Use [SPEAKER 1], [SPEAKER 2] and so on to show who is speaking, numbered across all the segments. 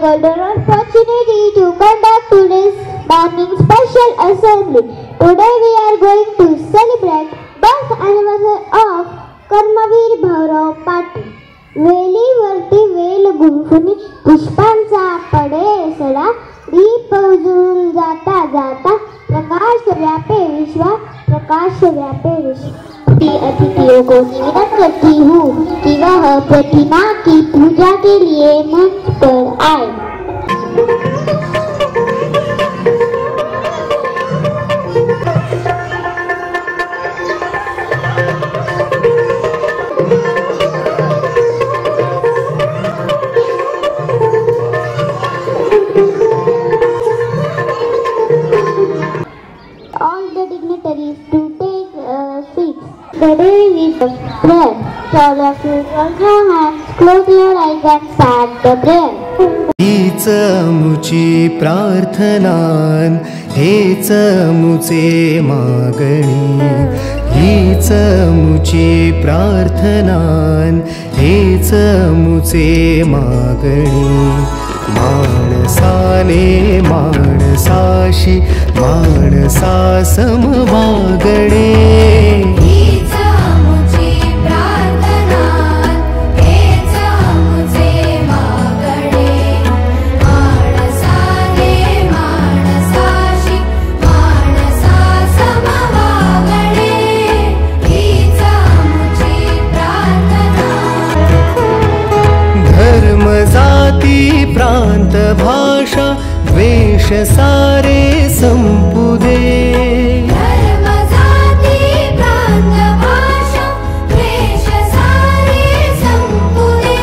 [SPEAKER 1] golden opportunity to conduct today's morning special assembly. Today we are going to celebrate birth anniversary of Karmaveer Bhaurao Patil. वेलीवरती वेल गुंफुनी पुष्पांचा पडे सडा, दीप उजळून जाता जाता प्रकाश व्यापे विश्वा, प्रकाश व्यापे विश्व. अतिथियों को निवेदन करती हूँ कि वह प्रतिमा की पूजा के लिए मंच पर आए. All the dignitaries to take seats. The day we prayer. All of you raise your hands, close your eyes and start the prayer.
[SPEAKER 2] हीच मुची प्रार्थनान, हेच मुचे मागणी. हीच मुची प्रार्थनान, हेच मुचे मागणी. माणसाने माणसाशी माणसा समवागणे. जाती प्रांत भाषा द्वेष सारे संपुदे.
[SPEAKER 3] धर्म जाती प्रांत भाषा द्वेष सारे संपुदे.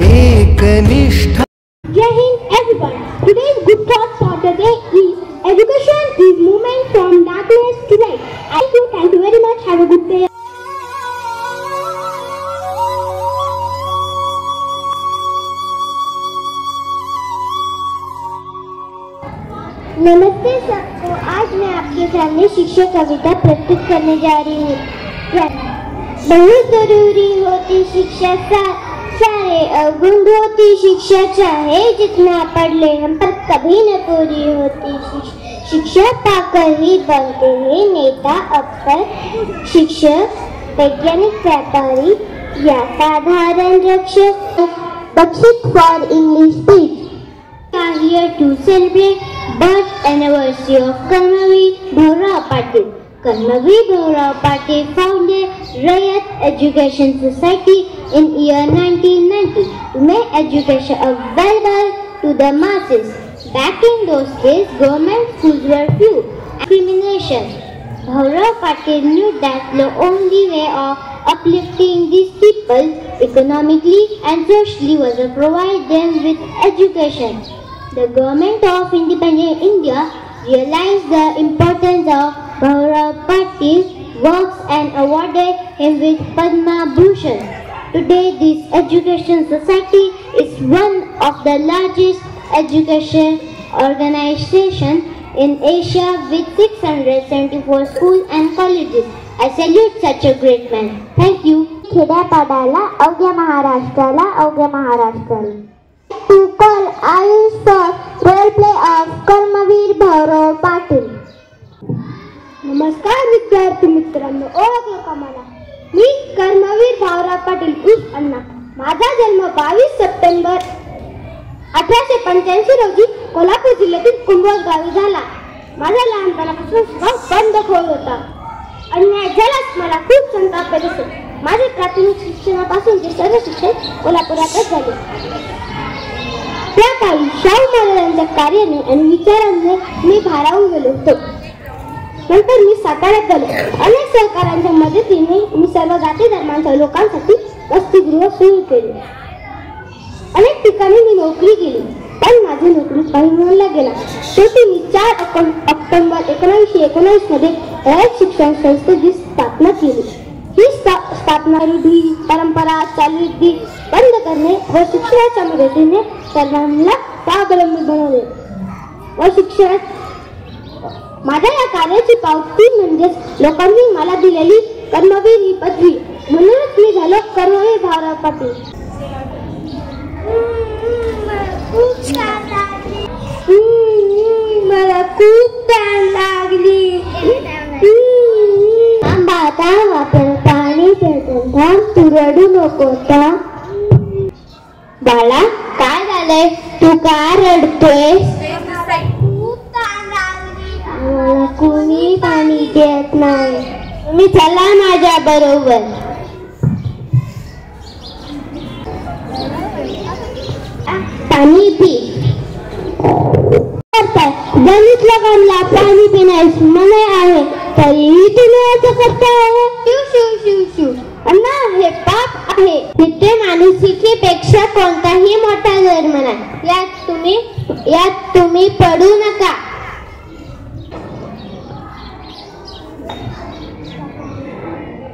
[SPEAKER 2] एकनिष्ठा.
[SPEAKER 1] Jai Hind everyone. Today's good thought for the day is education is movement from darkness to light. Thank you very much. Have a good day. नमस्ते सबको. आज मैं आपके सामने शिक्षा कविता प्रस्तुत करने जा रही हूँ. बहुत जरूरी होती शिक्षा, सारे अवगुण होती शिक्षा, चाहे जितना पढ़ ले हम पर कभी न पूरी होती. शिक्षा पाकर ही बनते हैं नेता अफसर, शिक्षक, वैज्ञानिक, व्यापारी या साधारण रक्षक. बख्शिश for English speech. Are here to celebrate birth anniversary of Karmavir Bhaurao Patil. Karmavir Bhaurao Patil founded Rayat Education Society in year 1990 to make education available to the masses. Back in those days, government schools were few. Discrimination. Bhaurao Patil knew that the only way of uplifting these people economically and socially was to provide them with education. The government of independent India realized the importance of Bhaurao Patil's works and awarded him with Padma Bhushan. Today, this education society is one of the largest education organizations in Asia with 674 schools and colleges. I salute such a great man. Thank you. खेड्यापाड्याला अवघ्या महाराष्ट्राला, अवघ्या महाराष्ट्राला. To call Ayush for role play of Karmaveer Bhaurao Patil. नमस्कार विद्यार्थी मित्रांनो, ओळखलं का मला? मी कर्मवीर भाऊराव पाटील उर्फ अण्णा. माझा जन्म 22 सप्टेंबर 1885 रोजी कोल्हापूर जिल्ह्यातील कुंभोज गावी झाला. माझा लहानपणापासून स्वभाव बंडखोर होता. अन्याय झाल्यास मला खूप संताप येत असे. माझे प्राथमिक शिक्षणापासून ते सर्व शिक्षण कोल्हापुरातच झाले. त्या काळी शाहू महाराजांच्या कार्याने आणि विचारांनी मी भारावून गेलो होतो. नंतर मी साताऱ्यात गेलो. अनेक सहकाऱ्यांच्या मदतीने मी सर्व जाती धर्मांच्या लोकांसाठी वसतिगृह सुरू केले. अनेक ठिकाणी मी नोकरी केली, पण माझी नोकरी परिमळला गेला. शेवटी मी 4 ऑक्टोबर 1919 मध्ये रयत शिक्षण संस्थेची स्थापना केली. ही स्थापना रूढी परंपरा चालीरीती बंद करणे व शिक्षणाच्या मदतीने सर्वांना स्वावलंबी बनवणे व शिक्षणात माझ्या या कार्याची पावती म्हणजेच लोकांनी मला दिलेली कर्मवीर ही पदवी. म्हणूनच मी झालो कर्मवीर भाऊराव पाटील. मला खूप तहान लागली. आता आपण पाणी पितो. थांब, तू रडू नको. बाळा, काय झालंय? तू का रडतोयस? मला कोणी पाणी देत नाही. तुम्ही चला माझ्या बरोबर. पाणी पी. गणितला कामला पाणी पिण्यास मना आहे, तरीही तुम्ही असं करताय. अण्णा, हे पाप आहे. तिथे माणुसकीपेक्षा कोणताही मोठा धर्म नाही. यात तुम्ही पडू नका.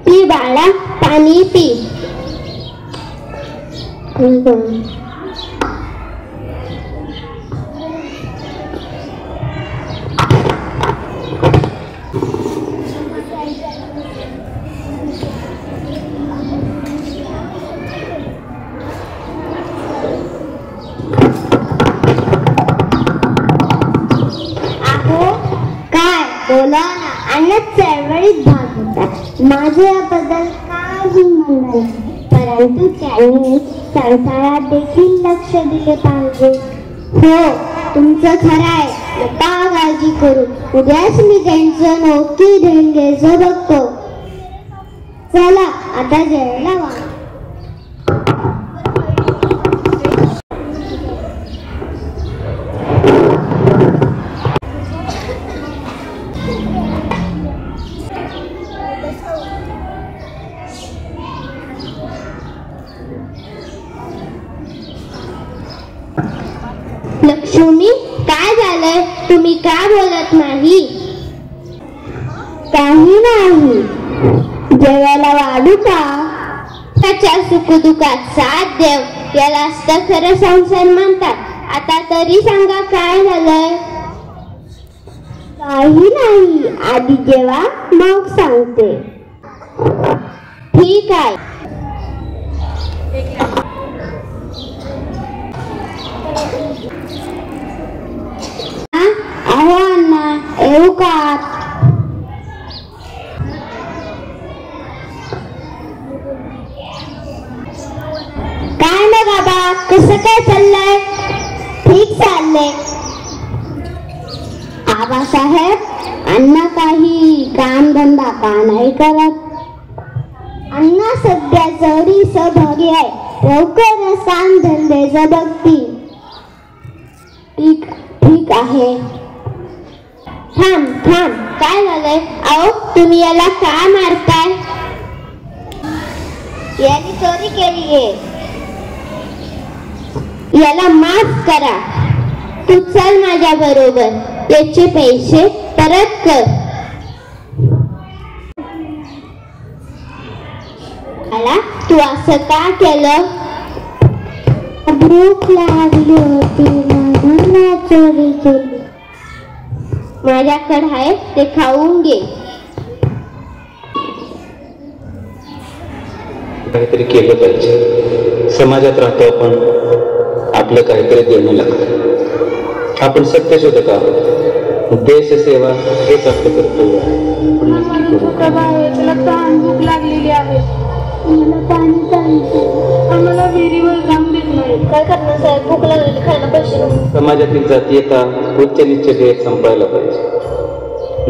[SPEAKER 1] पी बाळा, पाणी पी. बोला ना. अन्नात चळवळीत भाग होता. माझ्याबद्दल काही म्हणणं नाही, परंतु त्यांनी संसारात देखील लक्ष दिले पाहिजे. हो, तुमचं खरं आहे. नका काळजी करू. उद्याच मी त्यांचं नोकरी देऊन घ्यायचं बघतो. चला आता जेवायला वा. लक्ष्मी, काय झालंय? तुम्ही का बोलत नाही? काही नाही. जेवायला वाढू का? त्याच्या सुखदुःखात साथ देव, याला असतं खरं संसार म्हणतात. आता तरी सांगा, काय झालंय? काही नाही. आधी जेवा, मग सांगते. ठीक आहे. अहो अण्णा, येऊ का? काय ना बाबा, कसं काय चाललंय? ठीक चाललंय. आबासाहेब, अण्णा काही काम धंदा का नाही करत? अण्णा सध्या जरी सहभागी आहे, लवकरच काम धंद्याचं बघतील. ठीक आहे. थांब, काय झालंय? अहो, तुम्ही याला का मारताय? याने चोरी केलीये. याला माफ करा. तू चल माझ्या बरोबर. याचे पैसे परत कर. मला तू असं का केलं? भूक लागली होती म्हणून चोरी केली. माझ्याकडे आहे ते खाऊन घे.
[SPEAKER 4] काहीतरी केलं पाहिजे. समाजात राहतो आपण, आपलं काहीतरी देणं लागतं. आपण सत्यशोधक आहोत. देश सेवा हेच आपलं कर्तव्य आहे. पण नक्की करू.
[SPEAKER 5] भूक लागलेली आहे. आम्हाला विहिरीवर काम देत नाही.
[SPEAKER 1] काय करणार साहेब? भूक लागलेली, खायला पैसे नाही.
[SPEAKER 4] समाजातील जातीयता, उच्च नीच हे संपायला पाहिजे.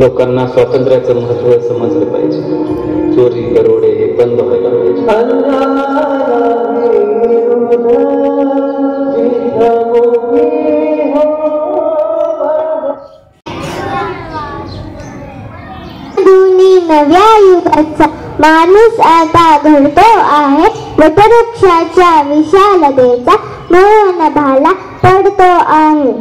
[SPEAKER 4] लोकांना स्वातंत्र्याचं महत्व समजलं पाहिजे. चोरी दरोडे हे बंद व्हायला पाहिजे.
[SPEAKER 1] नव्या युगाचा माणूस आता घडतो आहे. वटवृक्षाच्या विशालतेचा मोहन भाला पडतो आहे.